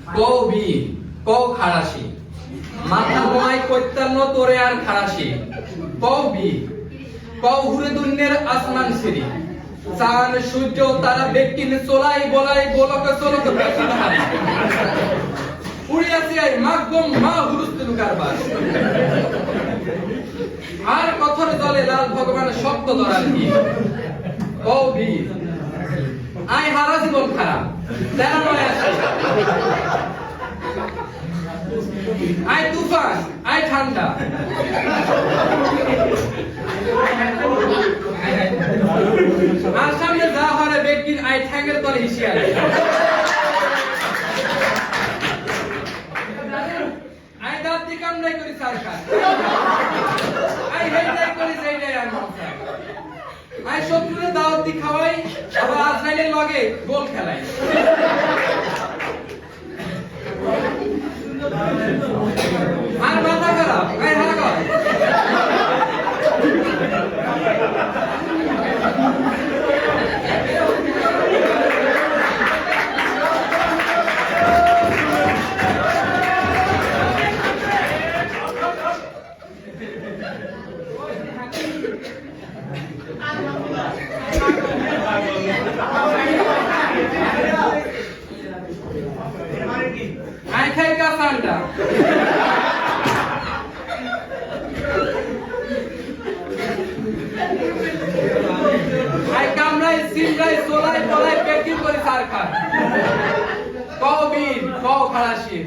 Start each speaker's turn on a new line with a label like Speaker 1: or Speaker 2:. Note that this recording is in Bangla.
Speaker 1: কও বি কও খারাসি মাথা ঘুমাই কইতাম ন তোরে আর খারাসি কও বি কও হুরে দুনিয়ার আসমান সিরি চাঁদ সূর্য তারা বেকিন চলাই বলাই গোলকে চলকে বেকিন হারি উড়ে আছে আই মাগম মা হুরুস্তুল কারবার আর কথর জলে লাল ভগবান শব্দ ধরার কি কও বি আই হারা জীবন খারাপ তেরা নয় আছে আই তুফান আই ঠান্ডা আর সামনে যা হরে বেকিন আই ঠ্যাঙ্গের তলে হিসিয়া আই দাঁত দি কাম নাই করি সরকার আই হেড নাই করি সেইটাই আর মনসা আই শত্রুরে দাওয়াত দি খাওয়াই আবার আজরাইলের লগে গোল খেলাই আর মাথা খারাপ আই হাগা আই খাই কাঁচাটা আই কামড়াই সিমড়াই সোলাই পলাই পেকিং করে সার খান কও বীর কও খালাসি